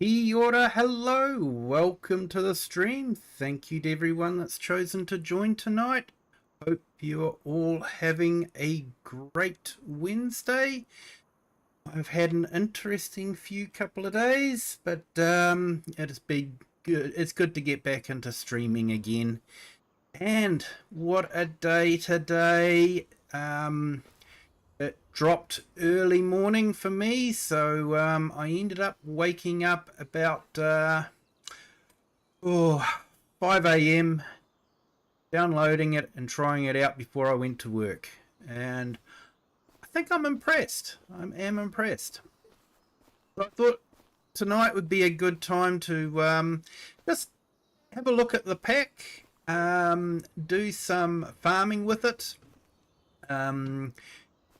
Kia ora, hello, welcome to the stream. Thank you to everyone that's chosen to join tonight. Hope you're all having a great Wednesday. I've had an interesting couple of days, but it's been good. It's good to get back into streaming again. And what a day today. It dropped early morning for me, so I ended up waking up about 5 a.m, downloading it and trying it out before I went to work. And I think I'm impressed. I am impressed. So I thought tonight would be a good time to just have a look at the pack, do some farming with it.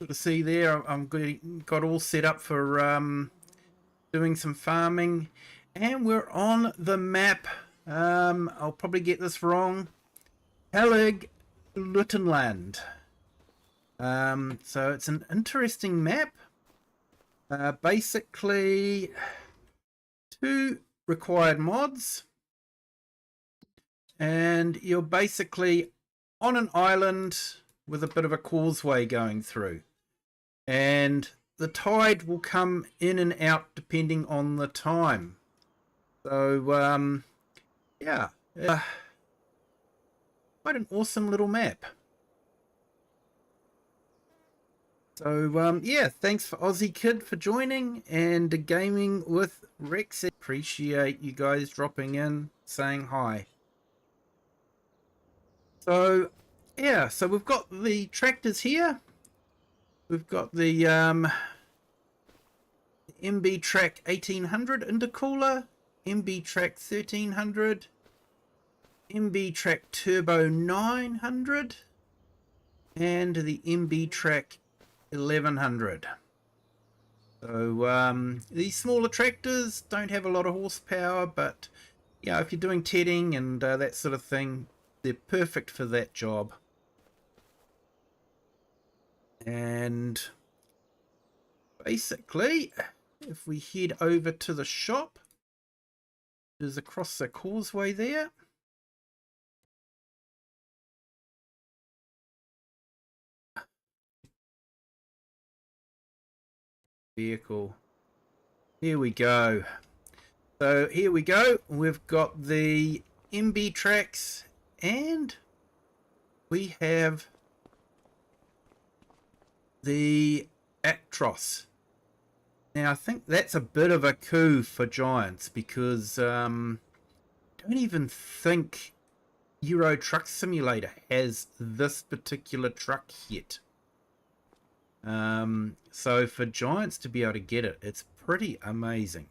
To see there, I'm got all set up for doing some farming, and we're on the map. I'll probably get this wrong. Hallig Luettenland. So it's an interesting map. Basically, 2 required mods, and you're basically on an island with a bit of a causeway going through. And the tide will come in and out depending on the time. So, yeah, quite an awesome little map. So, yeah, thanks for Aussie Kid for joining, and Gaming with Rex. Appreciate you guys dropping in, saying hi. So, yeah, so we've got the tractors here. We've got the MB Track 1800 intercooler, MB Track 1300, MB Track Turbo 900, and the MB Track 1100. So these smaller tractors don't have a lot of horsepower, but yeah, if you're doing tedding and that sort of thing, they're perfect for that job. And basically, if we head over to the shop, is across the causeway there. Vehicle. Here we go. So here we go. We've got the MB tracks, and we have the Actros. Now I think that's a bit of a coup for Giants, because I don't even think Euro Truck Simulator has this particular truck yet. So for Giants to be able to get it, it's pretty amazing.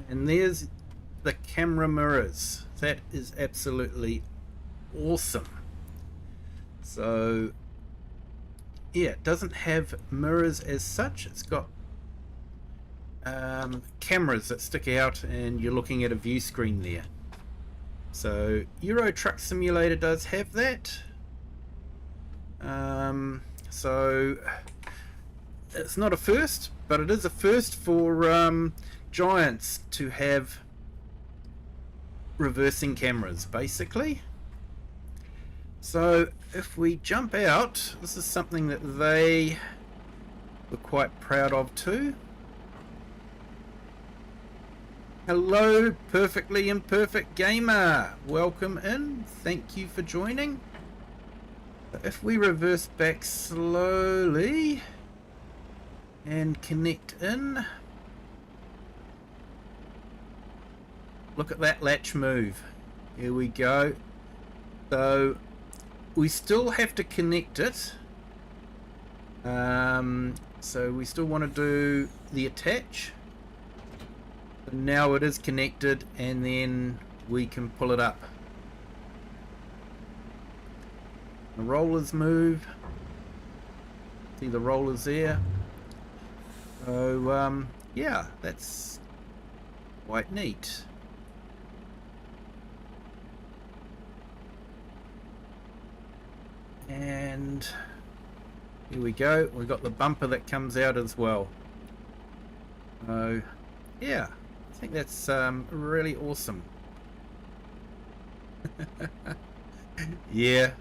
And there's the camera mirrors. That is absolutely awesome. So yeah, it doesn't have mirrors as such. It's got cameras that stick out, and you're looking at a view screen there. So Euro Truck Simulator does have that. So it's not a first, but it is a first for Giants to have reversing cameras, basically. So if we jump out, this is something that they were quite proud of too. Hello, Perfectly Imperfect Gamer. Welcome in. Thank you for joining. If we reverse back slowly and connect in, look at that latch move. Here we go. So we still have to connect it. So we still want to do the attach. But now it is connected, and then we can pull it up. The rollers move. See the rollers there. So yeah, that's quite neat. And here we go, we've got the bumper that comes out as well. So yeah, I think that's really awesome. Yeah,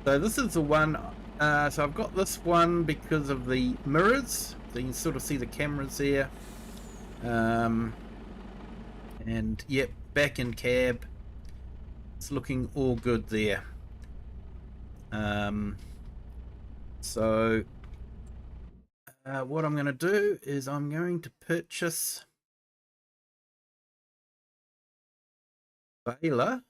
so this is the one, so I've got this one because of the mirrors, so you can sort of see the cameras there. And yep, back in cab, it's looking all good there. So what I'm going to do is I'm going to purchase baler.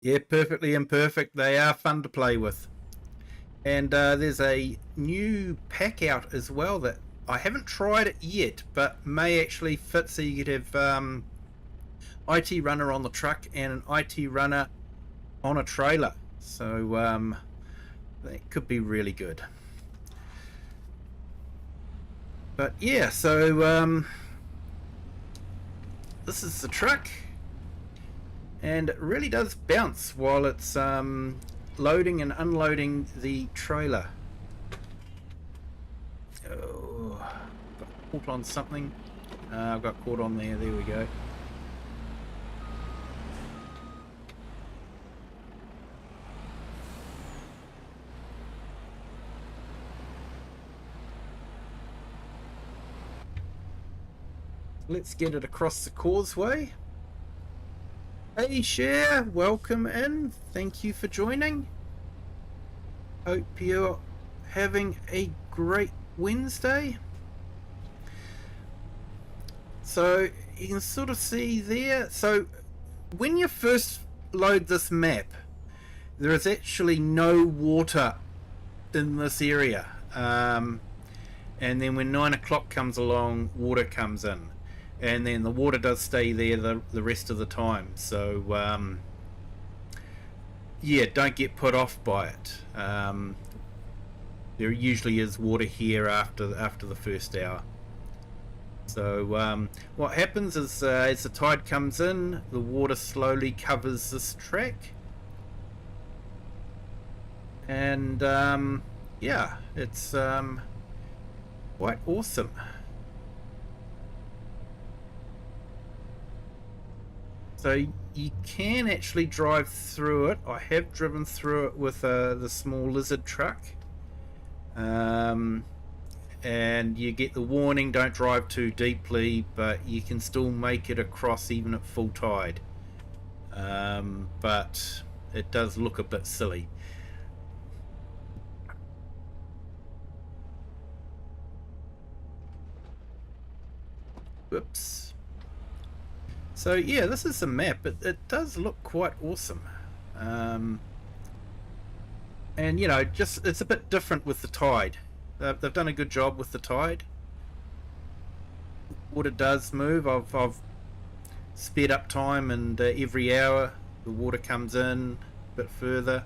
Yeah, perfectly imperfect. They are fun to play with. And there's a new pack out as well that I haven't tried it yet, but may actually fit. So you could have IT runner on the truck and an IT runner on a trailer. So that could be really good. But yeah, so this is the truck, and it really does bounce while it's loading and unloading the trailer. Oh, got caught on something. I've got caught on there. There we go. Let's get it across the causeway. Hey Cher, welcome in. Thank you for joining. Hope you're having a great Wednesday. So you can sort of see there. So when you first load this map, there is actually no water in this area. And then when 9 o'clock comes along, water comes in. And then the water does stay there the rest of the time. So yeah, don't get put off by it. There usually is water here after the first hour. So what happens is as the tide comes in, the water slowly covers this track. And yeah, it's quite awesome. So you can actually drive through it. I have driven through it with the small lizard truck. And you get the warning, don't drive too deeply, but you can still make it across even at full tide. But it does look a bit silly. Whoops. So yeah, this is the map. It does look quite awesome. And you know, just it's a bit different with the tide. They've done a good job with the tide. Water does move. I've sped up time, and every hour the water comes in a bit further.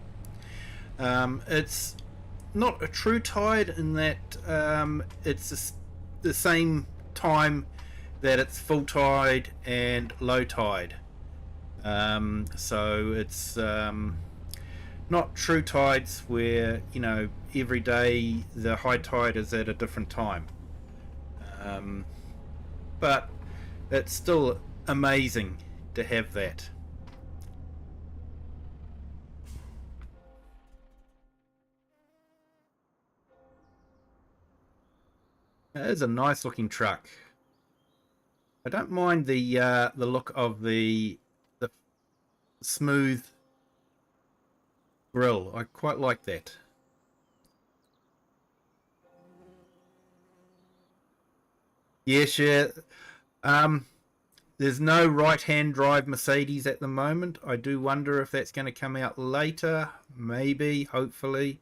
It's not a true tide in that it's the same time that it's full tide and low tide. So it's not true tides where, you know, every day the high tide is at a different time. But it's still amazing to have that. It is a nice looking truck. I don't mind the look of the smooth grille. I quite like that. Yes, yeah. There's no right-hand drive Mercedes at the moment. I do wonder if that's going to come out later. Maybe, hopefully.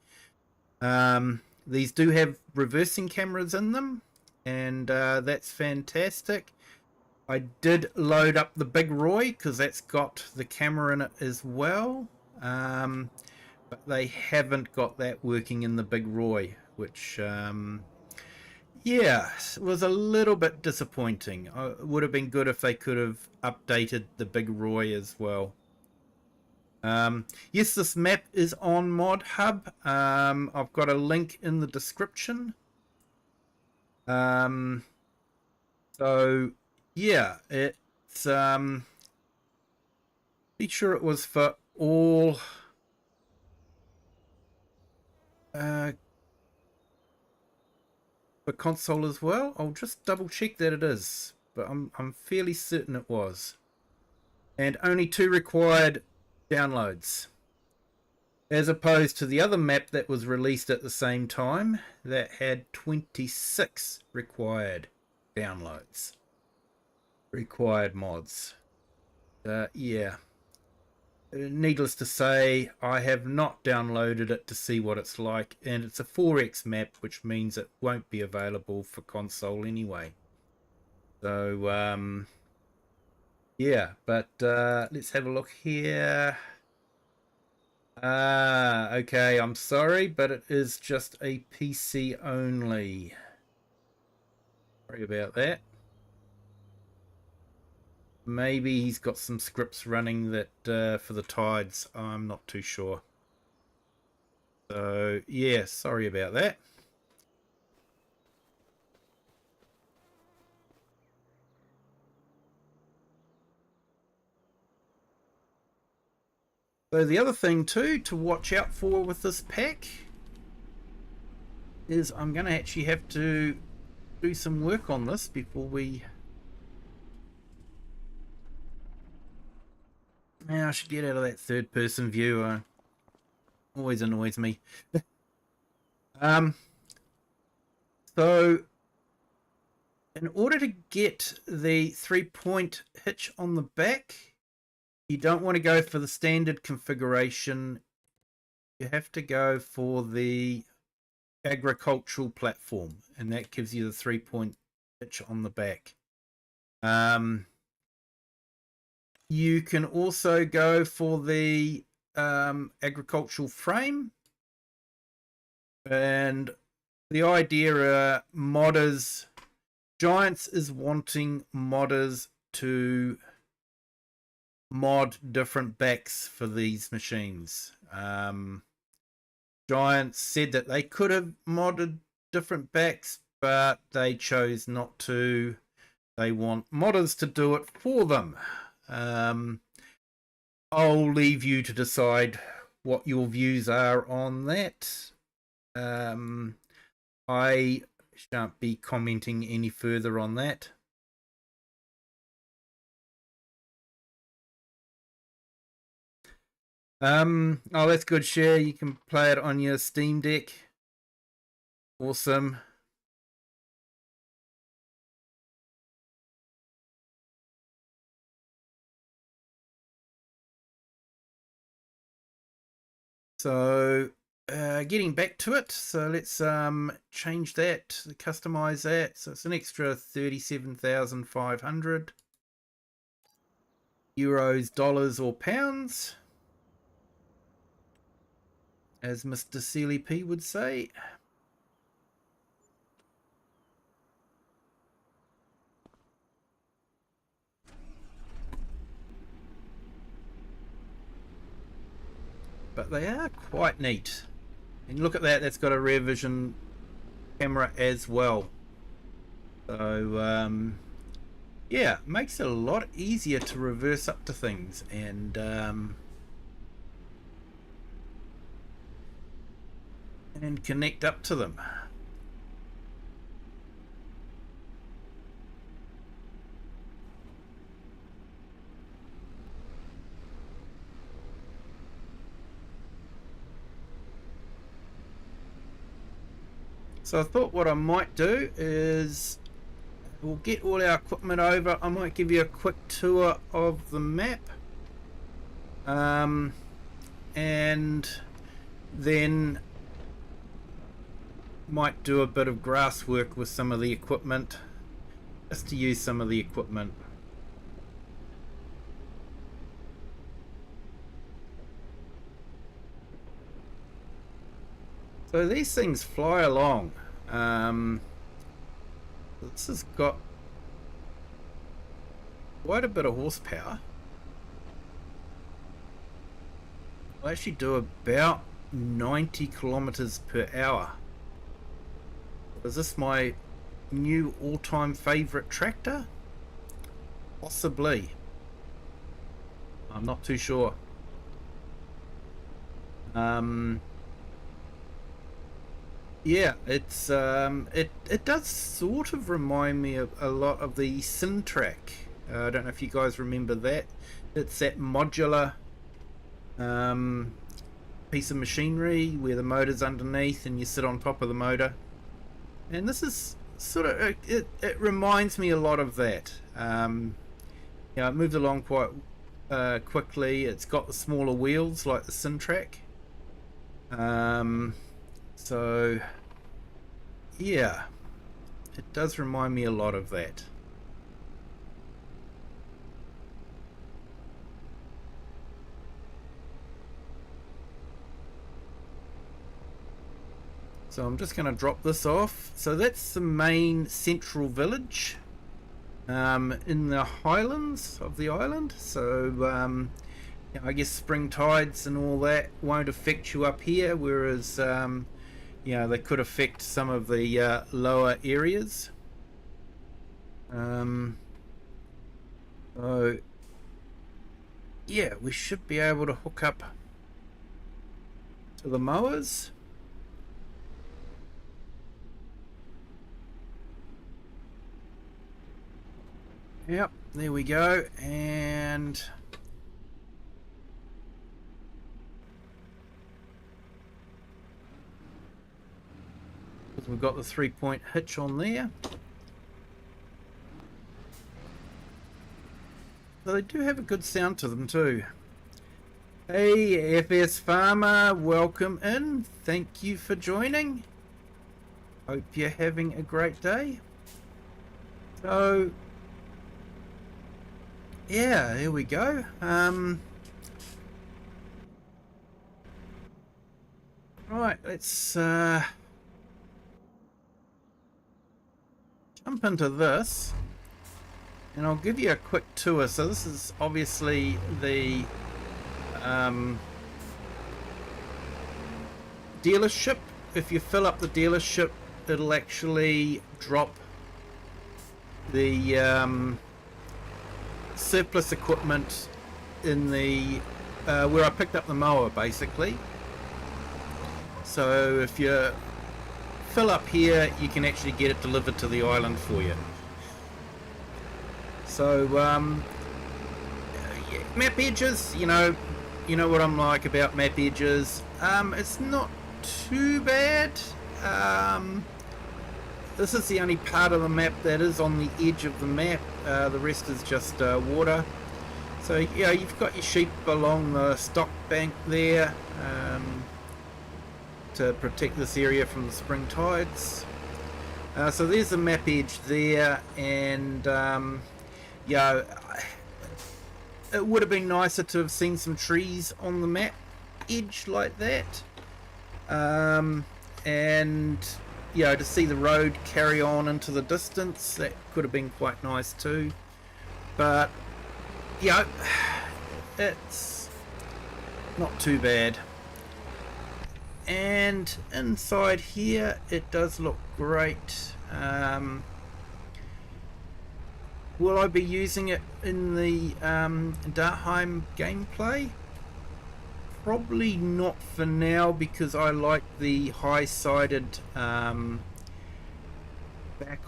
These do have reversing cameras in them, and that's fantastic. I did load up the Big Roy because that's got the camera in it as well. But they haven't got that working in the Big Roy, which yeah, it was a little bit disappointing. It would have been good if they could have updated the Big Roy as well. Yes, this map is on Mod Hub. I've got a link in the description. So yeah, it's pretty sure it was for all for console as well. I'll just double check that it is, but I'm fairly certain it was. And only 2 required downloads, as opposed to the other map that was released at the same time that had 26 required downloads, required mods. Yeah, needless to say, I have not downloaded it to see what it's like, and it's a 4X map, which means it won't be available for console anyway. So yeah, but let's have a look here. Okay, I'm sorry, but it is just a PC only. Sorry about that. Maybe he's got some scripts running that for the tides. I'm not too sure. So yeah, sorry about that. So the other thing too to watch out for with this pack is I'm going to actually have to do some work on this before we... Now I should get out of that third person view. Always annoys me. So in order to get the 3-point hitch on the back, you don't want to go for the standard configuration. You have to go for the agricultural platform, and that gives you the 3-point hitch on the back. You can also go for the agricultural frame, and the idea modders, Giants is wanting modders to mod different backs for these machines. Giants said that they could have modded different backs, but they chose not to. They want modders to do it for them. I'll leave you to decide what your views are on that. I shan't be commenting any further on that. Oh, that's good, Share. You can play it on your Steam Deck. Awesome. So getting back to it, so let's change that, customize that. So it's an extra 37,500 euros, dollars, or pounds, as Mr. Sealy P would say. But they are quite neat. And look at that, that's got a rear vision camera as well. So yeah, makes it a lot easier to reverse up to things and connect up to them. So I thought what I might do is we'll get all our equipment over. I might give you a quick tour of the map, and then might do a bit of grass work with some of the equipment, just to use some of the equipment. So these things fly along. This has got quite a bit of horsepower. I'll actually do about 90 kilometers per hour. Is this my new all-time favorite tractor? Possibly. I'm not too sure. Yeah, it's it does sort of remind me of a lot of the Sintrack. I don't know if you guys remember that. It's that modular piece of machinery where the motor's underneath and you sit on top of the motor. And this is sort of it reminds me a lot of that. Yeah, it moves along quite quickly. It's got the smaller wheels like the Sintrack. So yeah, it does remind me a lot of that. So I'm just going to drop this off. So that's the main central village in the highlands of the island. So yeah, I guess spring tides and all that won't affect you up here, whereas you know, they could affect some of the lower areas. So yeah, we should be able to hook up to the mowers. Yep, there we go. And we've got the 3-point hitch on there. So they do have a good sound to them too. Hey FS Farmer, welcome in. Thank you for joining. Hope you're having a great day. So yeah, here we go. Right, let's jump into this and I'll give you a quick tour. So this is obviously the dealership. If you fill up the dealership, it'll actually drop the surplus equipment in the where I picked up the mower, basically. So if you fill up here, you can actually get it delivered to the island for you. So yeah, map edges, you know what I'm like about map edges. It's not too bad. This is the only part of the map that is on the edge of the map. The rest is just water. So yeah, you've got your sheep along the stock bank there to protect this area from the spring tides. So there's the map edge there, and yeah, it would have been nicer to have seen some trees on the map edge like that, and yeah, to see the road carry on into the distance. That could have been quite nice too, but yeah, it's not too bad. And inside here it does look great. Will I be using it in the Dartheim gameplay? Probably not for now, because I like the high-sided back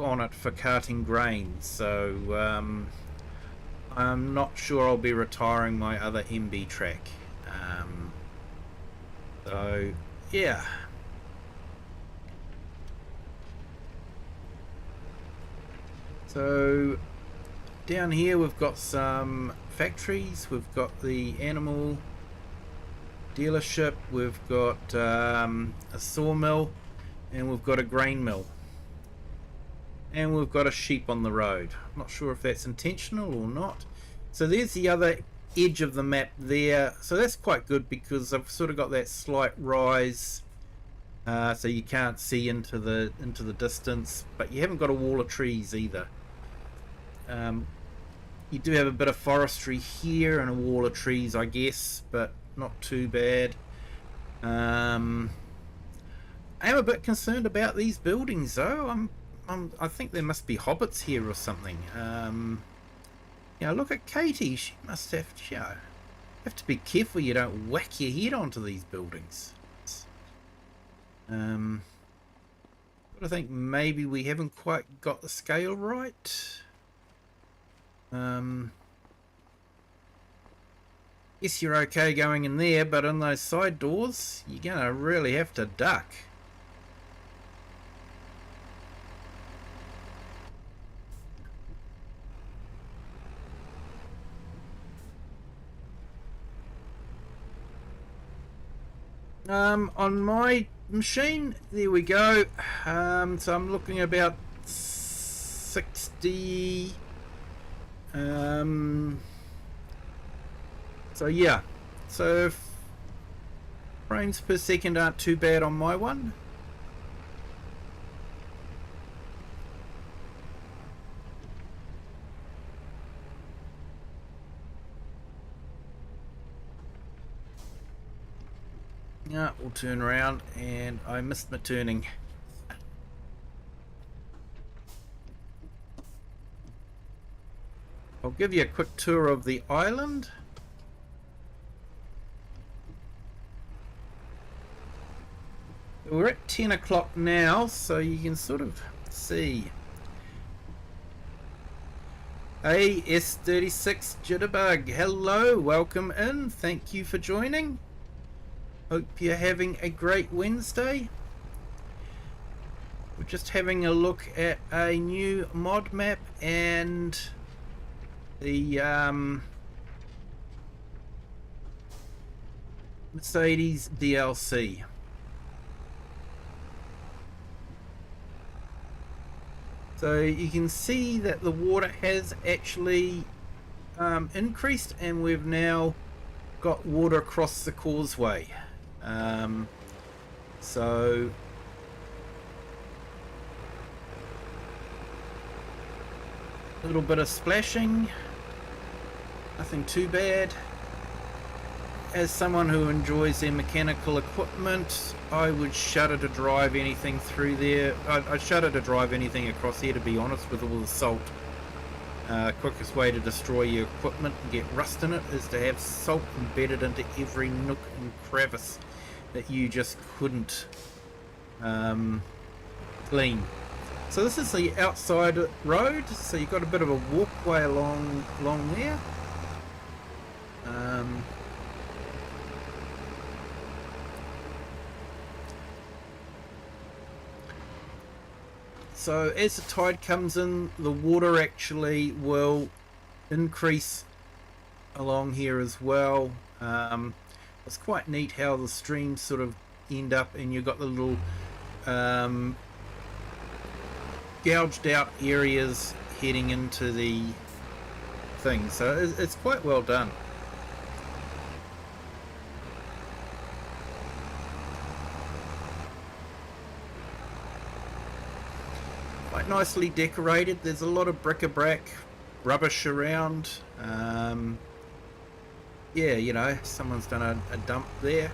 on it for carting grain. So I'm not sure I'll be retiring my other MB track. So yeah. So down here we've got some factories, we've got the animal dealership, we've got a sawmill, and we've got a grain mill, and we've got a sheep on the road. I'm not sure if that's intentional or not. So there's the other edge of the map there, so that's quite good because I've sort of got that slight rise, so you can't see into the distance, but you haven't got a wall of trees either. You do have a bit of forestry here and a wall of trees, I guess, but not too bad. I am a bit concerned about these buildings though. I think there must be hobbits here or something. You know, look at Katie. She must have, you know, have to be careful you don't whack your head onto these buildings. But I think maybe we haven't quite got the scale right. Guess you're okay going in there, but on those side doors, you're gonna really have to duck. On my machine, there we go. So I'm looking about 60. So yeah, so frames per second aren't too bad on my one. Yeah, we'll turn around, and I missed my turning. I'll give you a quick tour of the island. We're at 10 o'clock now, so you can sort of see. Hey, S36 Jitterbug, hello, welcome in, thank you for joining. Hope you're having a great Wednesday. We're just having a look at a new mod map and the Mercedes DLC. So you can see that the water has actually increased, and we've now got water across the causeway. So a little bit of splashing, nothing too bad. As someone who enjoys their mechanical equipment, I would shudder to drive anything through there. I'd shudder to drive anything across here, to be honest, with all the salt. Quickest way to destroy your equipment and get rust in it is to have salt embedded into every nook and crevice that you just couldn't clean. So this is the outside road, so you've got a bit of a walkway along there. So as the tide comes in, the water actually will increase along here as well. It's quite neat how the streams sort of end up, and you've got the little gouged out areas heading into the thing. So it's quite well done. Quite nicely decorated. There's a lot of bric-a-brac rubbish around. Yeah, you know, someone's done a dump there.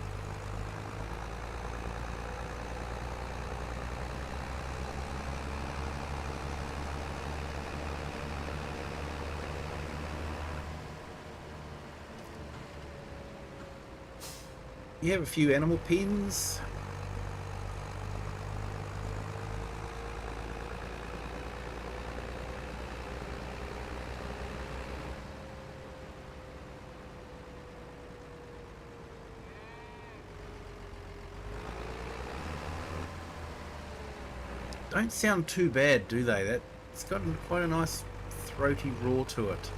You have a few animal pens. Don't sound too bad, do they? It's got quite a nice throaty roar to it.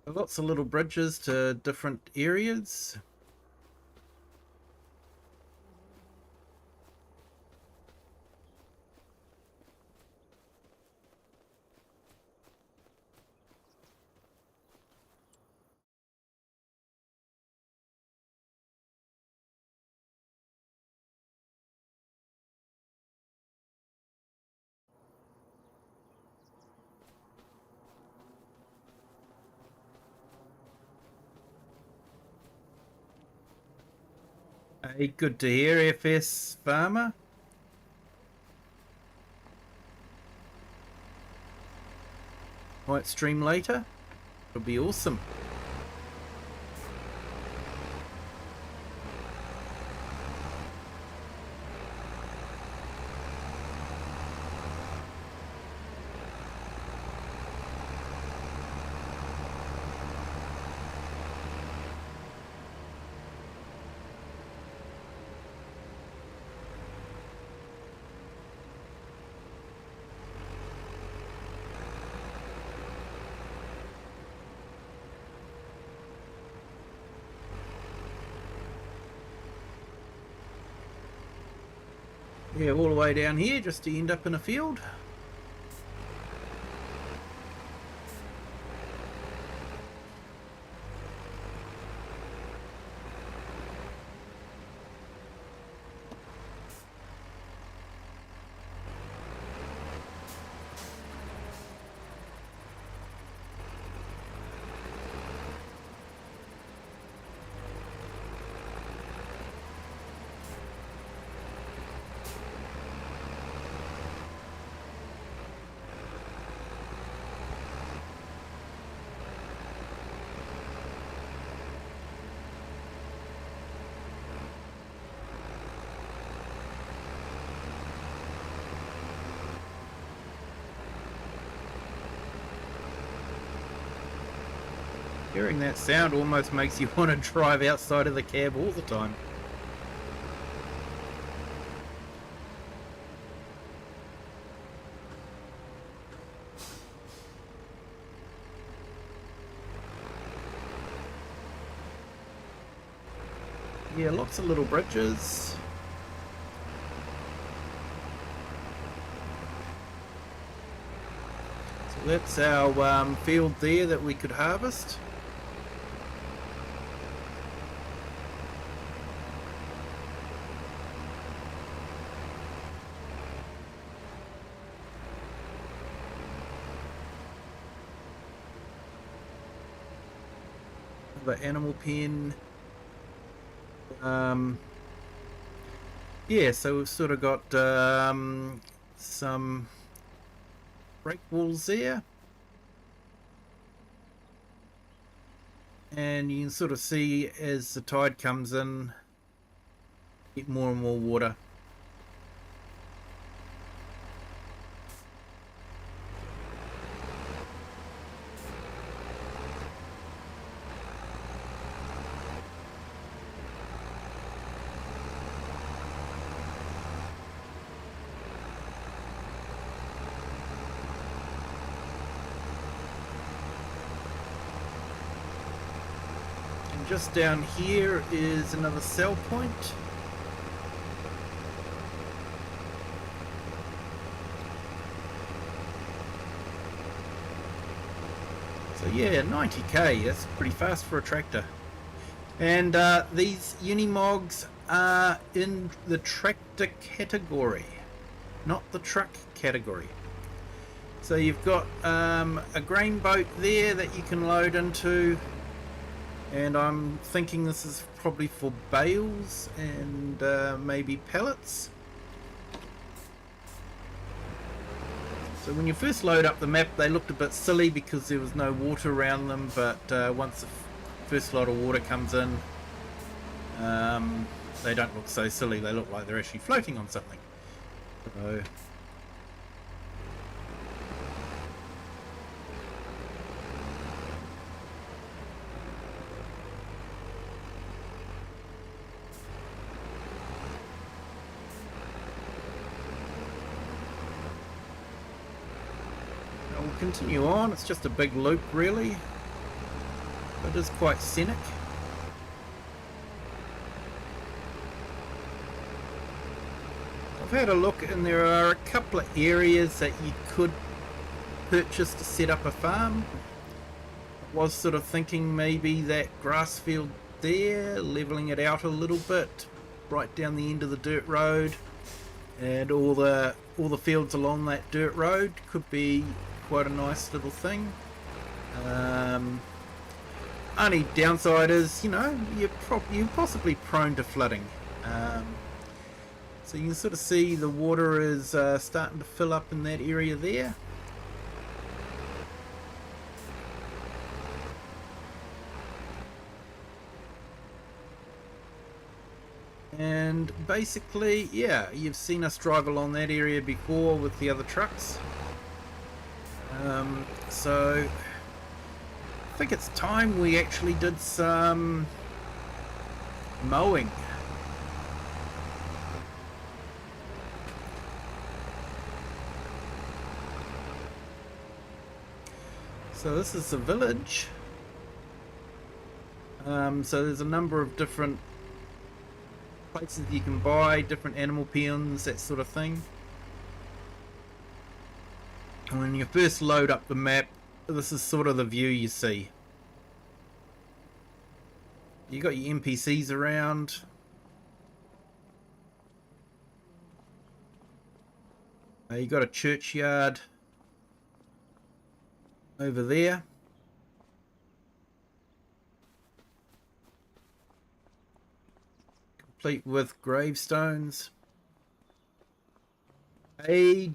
Lots of little bridges to different areas. Hey, good to hear, FS Farmer. Might stream later. It'll be awesome. Yeah, all the way down here just to end up in a field. Hearing that sound almost makes you want to drive outside of the cab all the time. Yeah, lots of little bridges. So that's our field there that we could harvest. The animal pen. Yeah, so we've sort of got some break walls there, and you can sort of see as the tide comes in, get more and more water. Just down here is another sell point. So yeah, 90k, that's pretty fast for a tractor. And these Unimogs are in the tractor category, not the truck category. So you've got a grain boat there that you can load into. And I'm thinking this is probably for bales and maybe pallets. So when you first load up the map, they looked a bit silly because there was no water around them, but once the first lot of water comes in, they don't look so silly. They look like they're actually floating on something. So we'll continue on. It's just a big loop really. It is quite scenic. I've had a look and there are a couple of areas that you could purchase to set up a farm. I was sort of thinking maybe that grass field there, leveling it out a little bit, right down the end of the dirt road, and all the fields along that dirt road could be quite a nice little thing. Only downside is, you know, you're possibly prone to flooding. So you can sort of see the water is starting to fill up in that area there. And basically, yeah, you've seen us drive along that area before with the other trucks. So I think it's time we actually did some mowing. So this is the village. So there's a number of different places you can buy, different animal pens, that sort of thing. And when you first load up the map, this is sort of the view you see. You got your NPCs around. You got a churchyard over there. Complete with gravestones. Hey,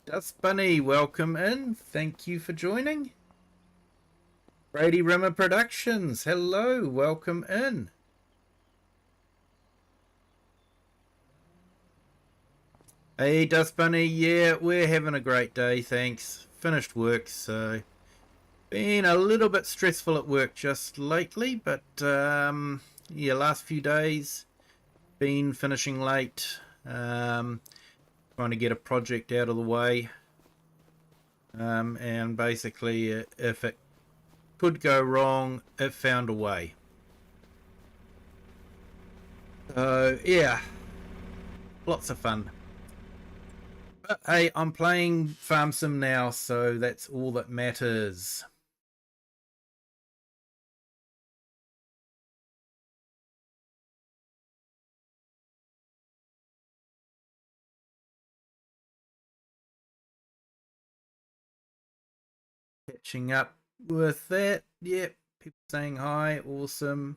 Dust Bunny, welcome in. Thank you for joining. Brady Rimmer Productions, hello, welcome in. Hey, Dust Bunny, yeah, we're having a great day, thanks. Finished work, so been a little bit stressful at work just lately, but yeah, last few days been finishing late, trying to get a project out of the way, and basically if it could go wrong, it found a way. So yeah, lots of fun. But hey, I'm playing Farm Sim now, so that's all that matters. Catching up with that. Yep, people saying hi, awesome.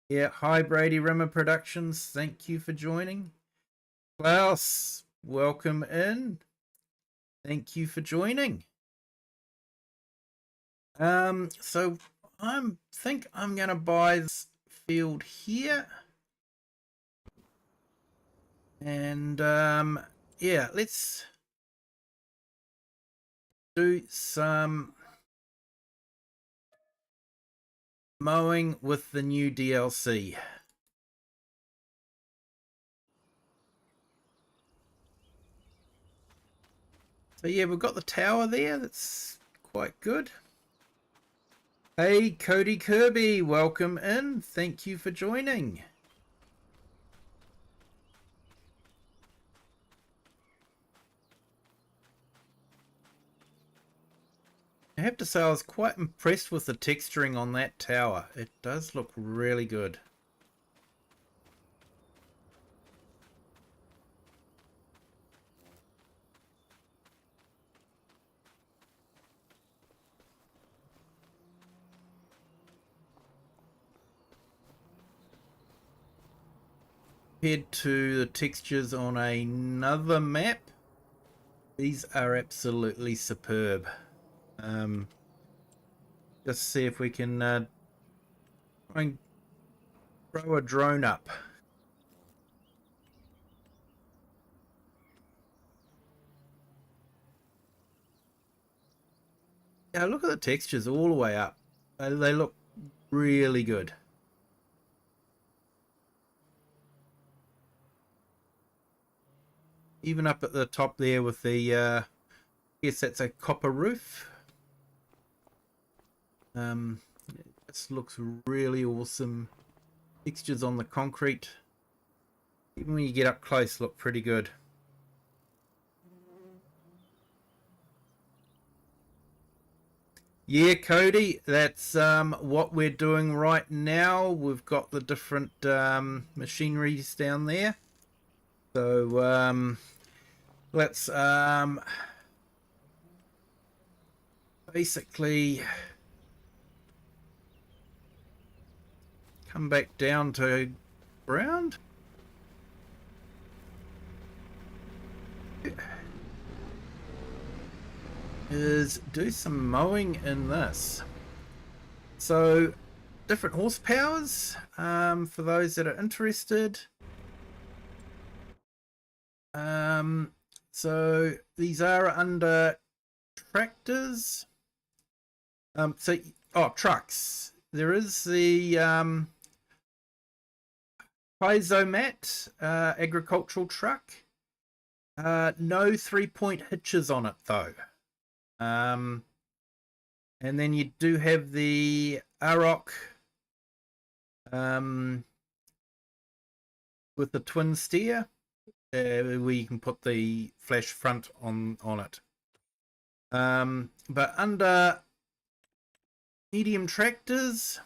Yeah, hi Brady Rimmer Productions, thank you for joining. Klaus, welcome in. Thank you for joining. So I think I'm gonna buy this field here. And yeah, let's do some mowing with the new DLC. So yeah, we've got the tower there, that's quite good. Hey Cody Kirby, welcome in, thank you for joining. I have to say I was quite impressed with the texturing on that tower. It does look really good. Compared to the textures on another map, These are absolutely superb. Just see if we can try and throw a drone up. Yeah, look at the textures all the way up. They look really good. Even up at the top there with the, yes, that's a copper roof. This looks really awesome. Textures on the concrete, even when you get up close, look pretty good. Yeah, Cody, that's what we're doing right now. We've got the different machineries down there. So let's basically come back down to ground. Is do some mowing in this. So different horsepowers for those that are interested. So these are under tractors. Trucks. There is the Pizomat agricultural truck. No 3-point hitches on it though. And then you do have the Arok with the twin steer, where you can put the flash front on it. But under medium tractors,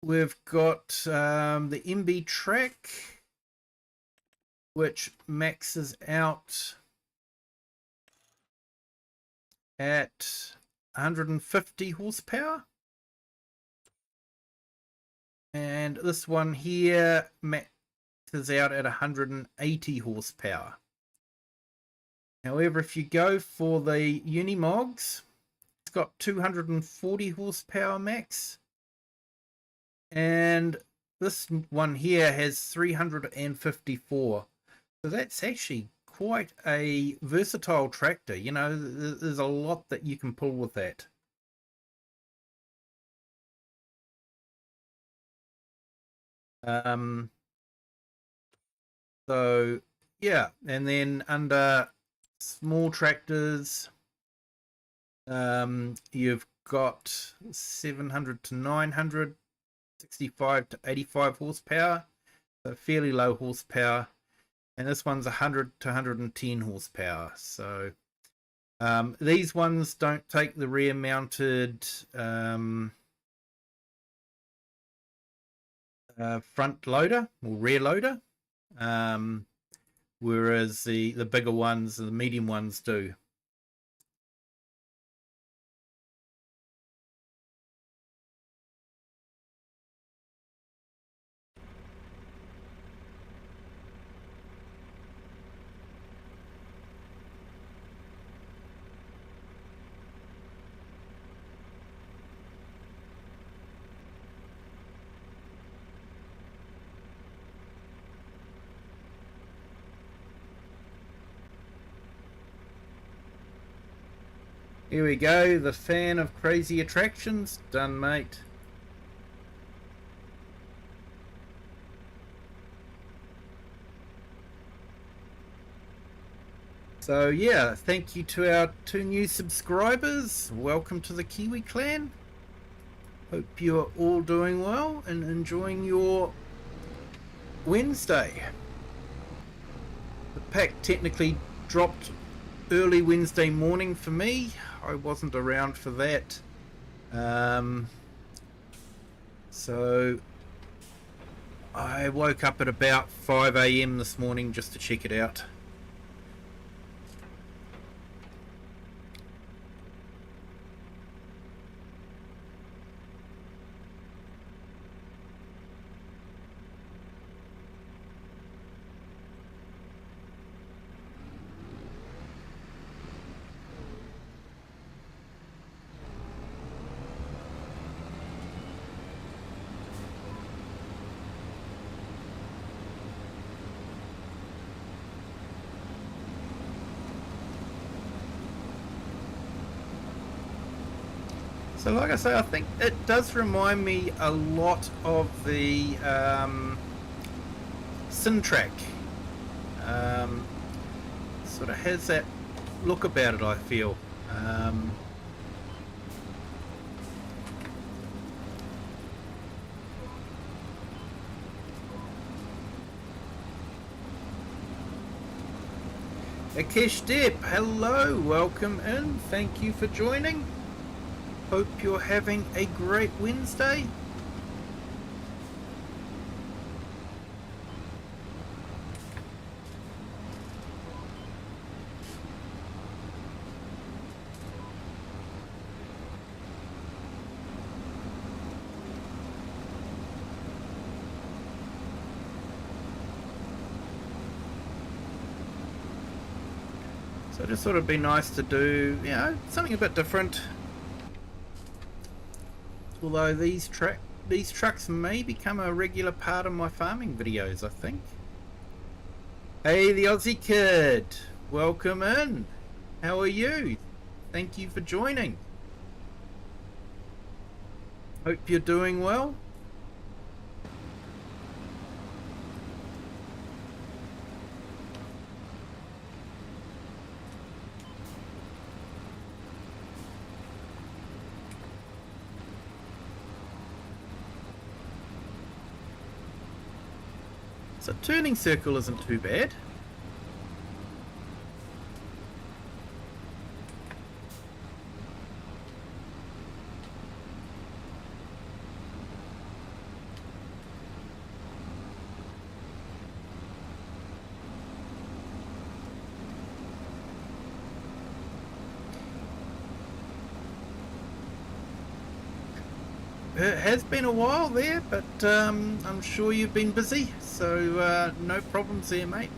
we've got the MB Track, which maxes out at 150 horsepower. And this one here maxes out at 180 horsepower. However, if you go for the Unimogs, it's got 240 horsepower max. And this one here has 354. So that's actually quite a versatile tractor. You know, there's a lot that you can pull with that. So yeah, and then under small tractors, you've got 700 to 900, 65 to 85 horsepower, so fairly low horsepower. And this one's 100 to 110 horsepower. So these ones don't take the rear mounted front loader or rear loader, whereas the bigger ones, the medium ones do. Here we go, the fan of crazy attractions. Done, mate. So yeah, thank you to our 2 new subscribers. Welcome to the Kiwi clan. Hope you're all doing well and enjoying your Wednesday. The pack technically dropped early Wednesday morning for me. I wasn't around for that. So I woke up at about 5 AM this morning just to check it out. So like I say, I think it does remind me a lot of the Syntrack. Sort of has that look about it, I feel. Akish Deb, hello, welcome in, thank you for joining. Hope you're having a great Wednesday. So just thought it'd be nice to do, you know, something a bit different. Although these trucks may become a regular part of my farming videos, I think. Hey, the Aussie Kid, welcome in. How are you? Thank you for joining. Hope you're doing well. So turning circle isn't too bad. It has been a while there, but I'm sure you've been busy, so no problems there, mate.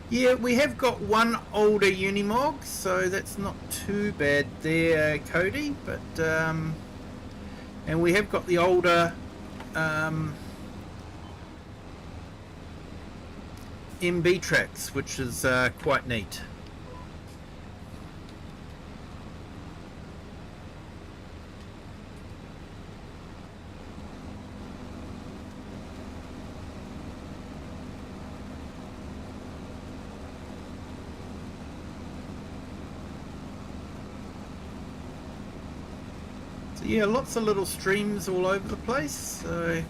Yeah, we have got one older Unimog, so that's not too bad there, Cody, but and we have got the older MB tracks, which is quite neat. Yeah, lots of little streams all over the place, so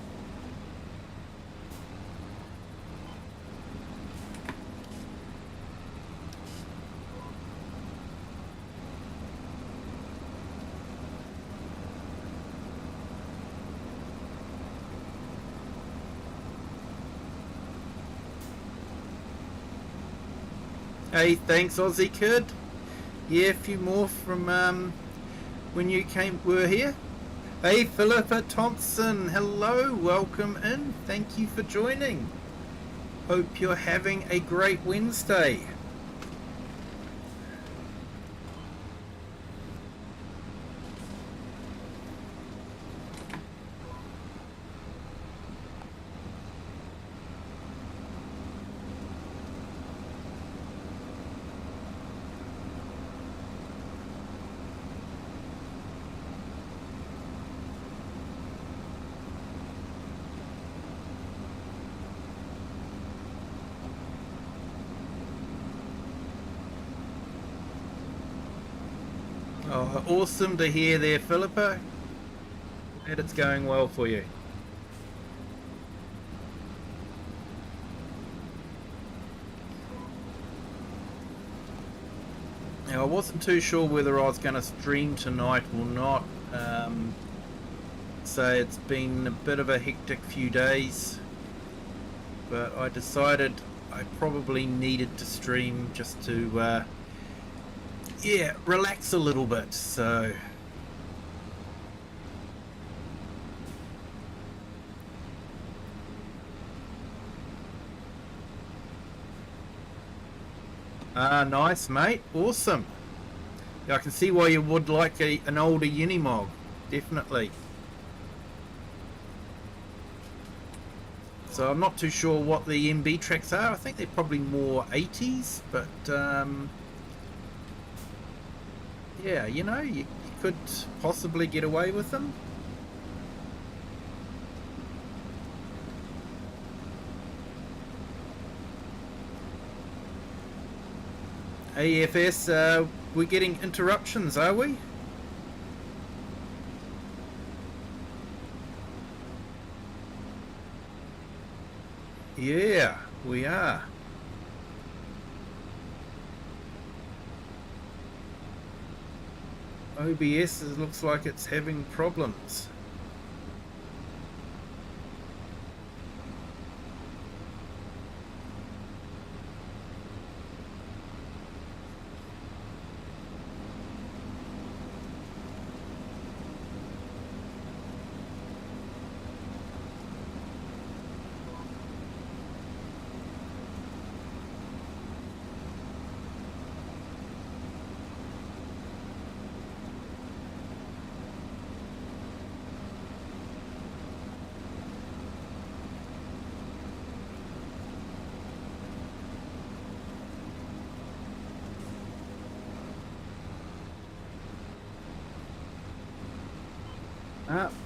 hey, thanks Aussie Kid. Yeah, a few more from when you were here. Hey, Philippa Thompson, hello, welcome in. Thank you for joining. Hope you're having a great Wednesday. Oh, awesome to hear there, Philippa. Glad it's going well for you. Now, I wasn't too sure whether I was going to stream tonight or not. So it's been a bit of a hectic few days, but I decided I probably needed to stream just to yeah, relax a little bit, so nice mate, awesome. Yeah, I can see why you would like an older Unimog, definitely. So I'm not too sure what the MB tracks are. I think they're probably more 80s, but Yeah, you know, you could possibly get away with them. AFS, we're getting interruptions, are we? Yeah, we are. OBS looks like it's having problems.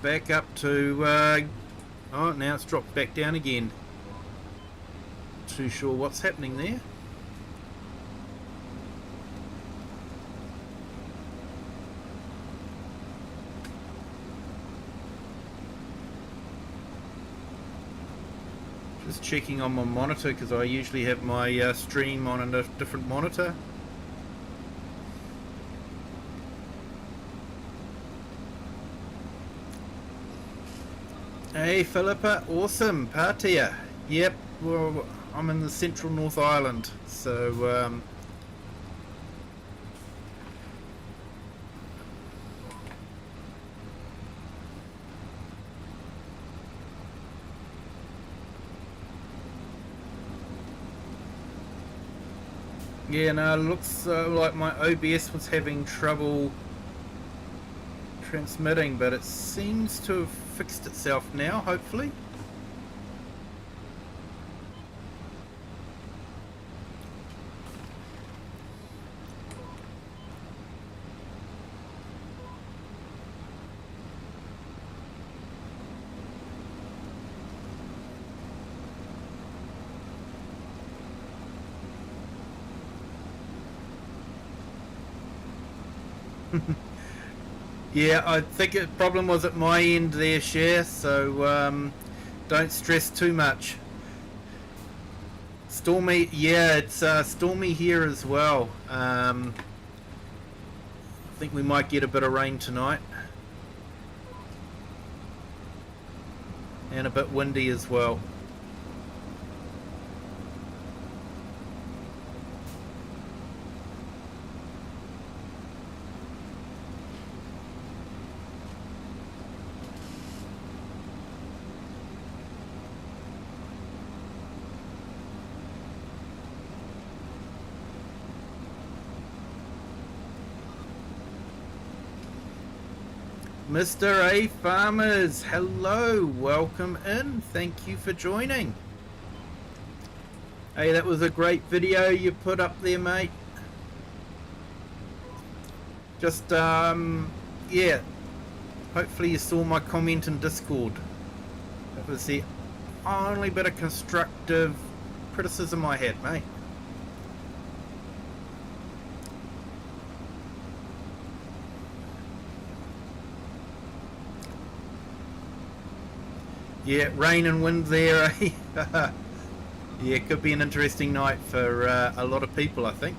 Back up to, oh, now it's dropped back down again. Not too sure what's happening there. Just checking on my monitor because I usually have my stream on a different monitor. Hey Philippa, awesome, Patia. Yep, well, I'm in the central North Island, so yeah, no, it looks like my OBS was having trouble transmitting, but it seems to have fixed itself now, hopefully. Yeah, I think the problem was at my end there, Cher, so don't stress too much. Stormy, yeah, it's stormy here as well. I think we might get a bit of rain tonight. And a bit windy as well. Mr. A Farmers, hello, welcome in, thank you for joining. Hey, that was a great video you put up there, mate. Just, yeah, hopefully you saw my comment in Discord. That was the only bit of constructive criticism I had, mate. Yeah, rain and wind there, eh? Yeah, it could be an interesting night for a lot of people, I think.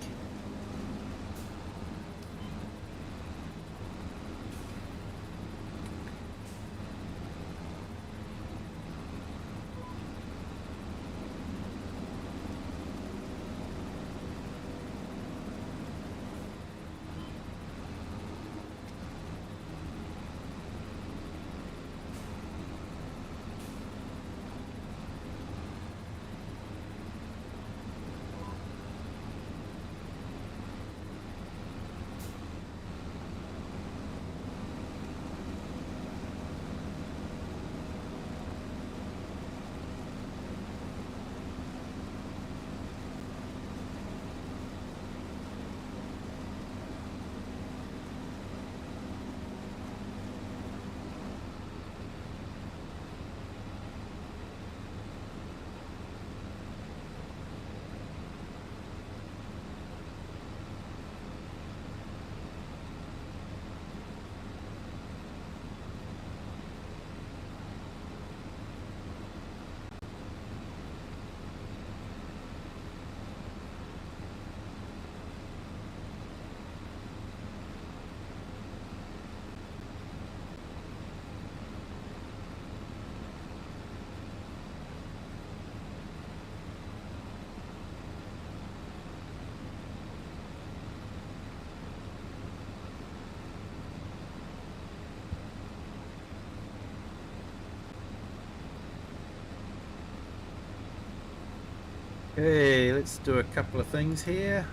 Okay, let's do a couple of things here.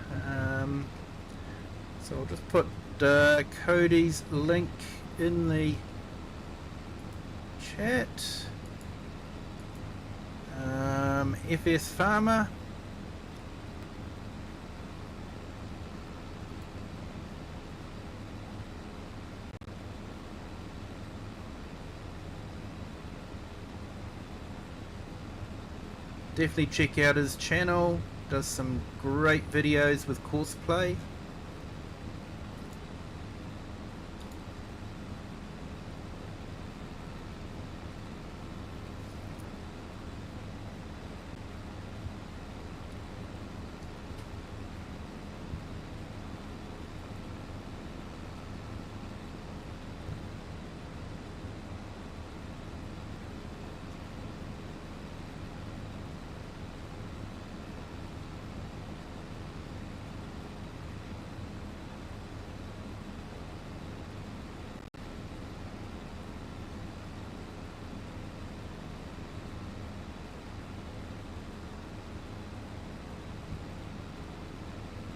So I'll just put Cody's link in the chat. FS Farmer. Definitely check out his channel, does some great videos with course play.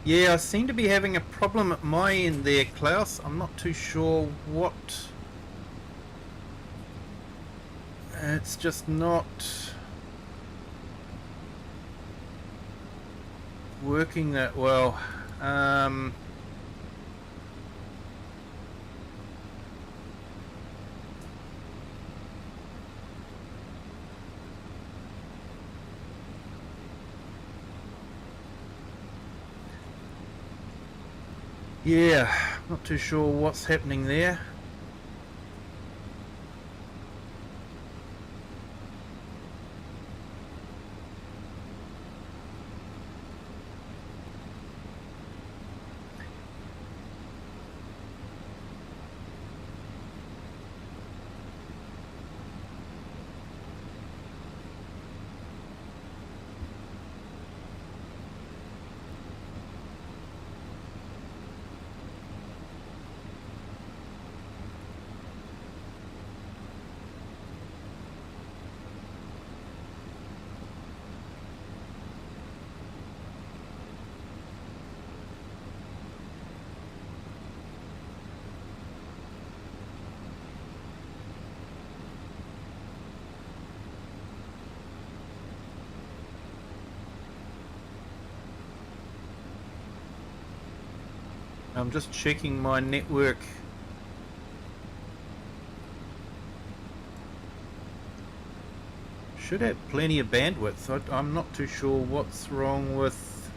Yeah, I seem to be having a problem at my end there, Klaus. I'm not too sure what. It's just not working that well. Yeah, not too sure what's happening there. I'm just checking my network. Should have plenty of bandwidth. I'm not too sure what's wrong with.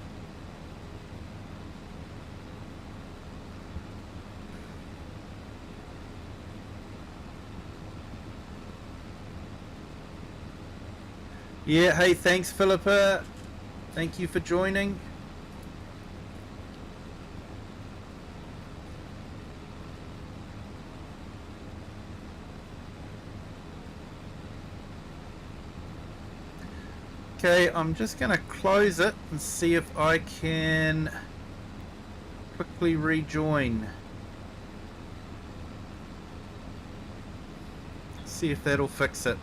Yeah, hey, thanks Philippa. Thank you for joining. Okay, I'm just going to close it and see if I can quickly rejoin. See if that'll fix it.